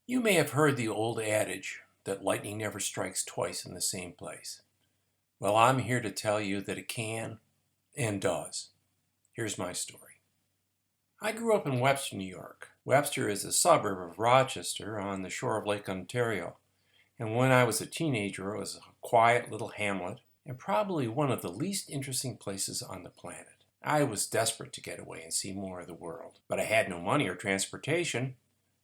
You may have heard the old adage that lightning never strikes twice in the same place. Well, I'm here to tell you that it can and does. Here's my story. I grew up in Webster, New York. Webster is a suburb of Rochester on the shore of Lake Ontario. And when I was a teenager, it was a quiet little hamlet and probably one of the least interesting places on the planet. I was desperate to get away and see more of the world, but I had no money or transportation,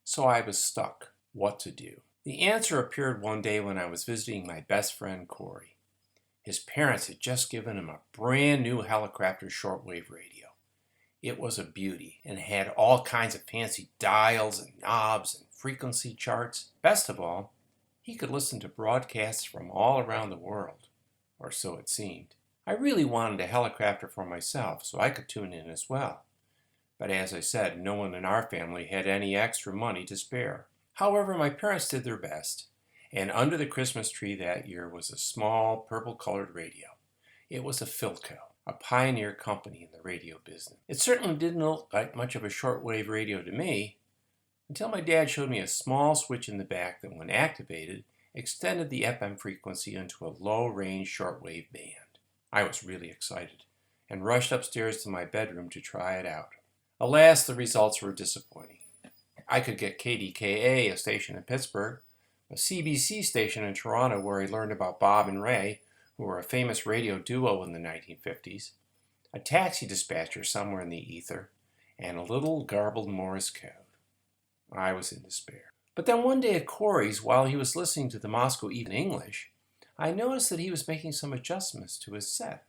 so I was stuck. What to do? The answer appeared one day when I was visiting my best friend Corey. His parents had just given him a brand new Helicopter shortwave radio. It was a beauty and had all kinds of fancy dials and knobs and frequency charts. Best of all, he could listen to broadcasts from all around the world, or so it seemed. I really wanted a Helicopter for myself so I could tune in as well. But as I said, no one in our family had any extra money to spare. However, my parents did their best, and under the Christmas tree that year was a small purple-colored radio. It was a Philco, a pioneer company in the radio business. It certainly didn't look like much of a shortwave radio to me, until my dad showed me a small switch in the back that, when activated, extended the FM frequency into a low-range shortwave band. I was really excited, and rushed upstairs to my bedroom to try it out. Alas, the results were disappointing. I could get KDKA, a station in Pittsburgh, a CBC station in Toronto where I learned about Bob and Ray, who were a famous radio duo in the 1950s, a taxi dispatcher somewhere in the ether, and a little garbled Morse code. I was in despair. But then one day at Corey's, while he was listening to the Moscow Evening English, I noticed that he was making some adjustments to his set.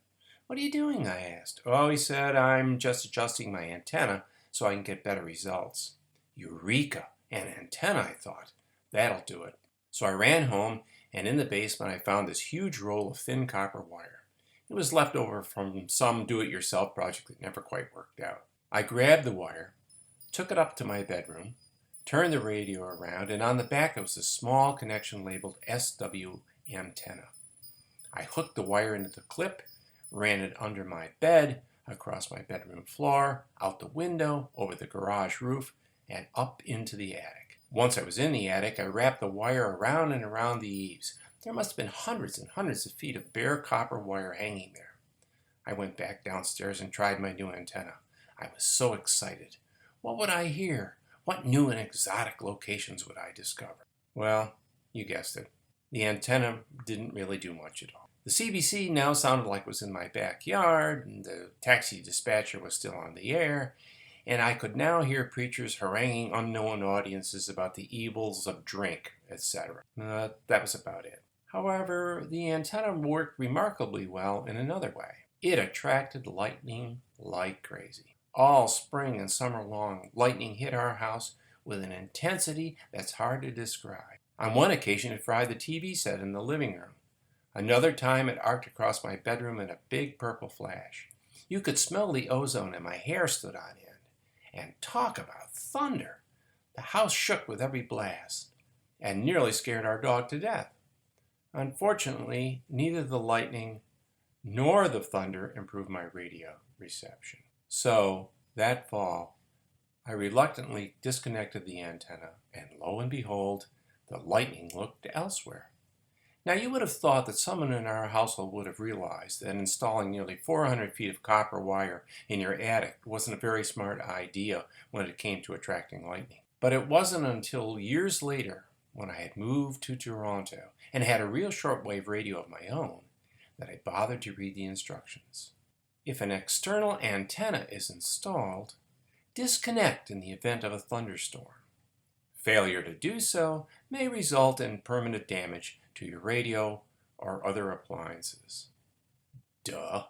"What are you doing?" I asked. "Oh," he said, "I'm just adjusting my antenna so I can get better results." Eureka! An antenna, I thought. That'll do it. So I ran home, and in the basement I found this huge roll of thin copper wire. It was left over from some do-it-yourself project that never quite worked out. I grabbed the wire, took it up to my bedroom, turned the radio around, and on the back there was a small connection labeled SW antenna. I hooked the wire into the clip, ran it under my bed, across my bedroom floor, out the window, over the garage roof, and up into the attic. Once I was in the attic, I wrapped the wire around and around the eaves. There must have been hundreds and hundreds of feet of bare copper wire hanging there. I went back downstairs and tried my new antenna. I was so excited. What would I hear? What new and exotic locations would I discover? Well, you guessed it. The antenna didn't really do much at all. The CBC now sounded like it was in my backyard, and the taxi dispatcher was still on the air, and I could now hear preachers haranguing unknown audiences about the evils of drink, etc. That was about it. However, the antenna worked remarkably well in another way. It attracted lightning like crazy. All spring and summer long, lightning hit our house with an intensity that's hard to describe. On one occasion, it fried the TV set in the living room. Another time, it arced across my bedroom in a big purple flash. You could smell the ozone, and my hair stood on end. And talk about thunder! The house shook with every blast, and nearly scared our dog to death. Unfortunately, neither the lightning nor the thunder improved my radio reception. So, that fall, I reluctantly disconnected the antenna, and lo and behold, the lightning looked elsewhere. Now, you would have thought that someone in our household would have realized that installing nearly 400 feet of copper wire in your attic wasn't a very smart idea when it came to attracting lightning. But it wasn't until years later, when I had moved to Toronto and had a real shortwave radio of my own, that I bothered to read the instructions. If an external antenna is installed, disconnect in the event of a thunderstorm. Failure to do so may result in permanent damage to your radio or other appliances. Duh.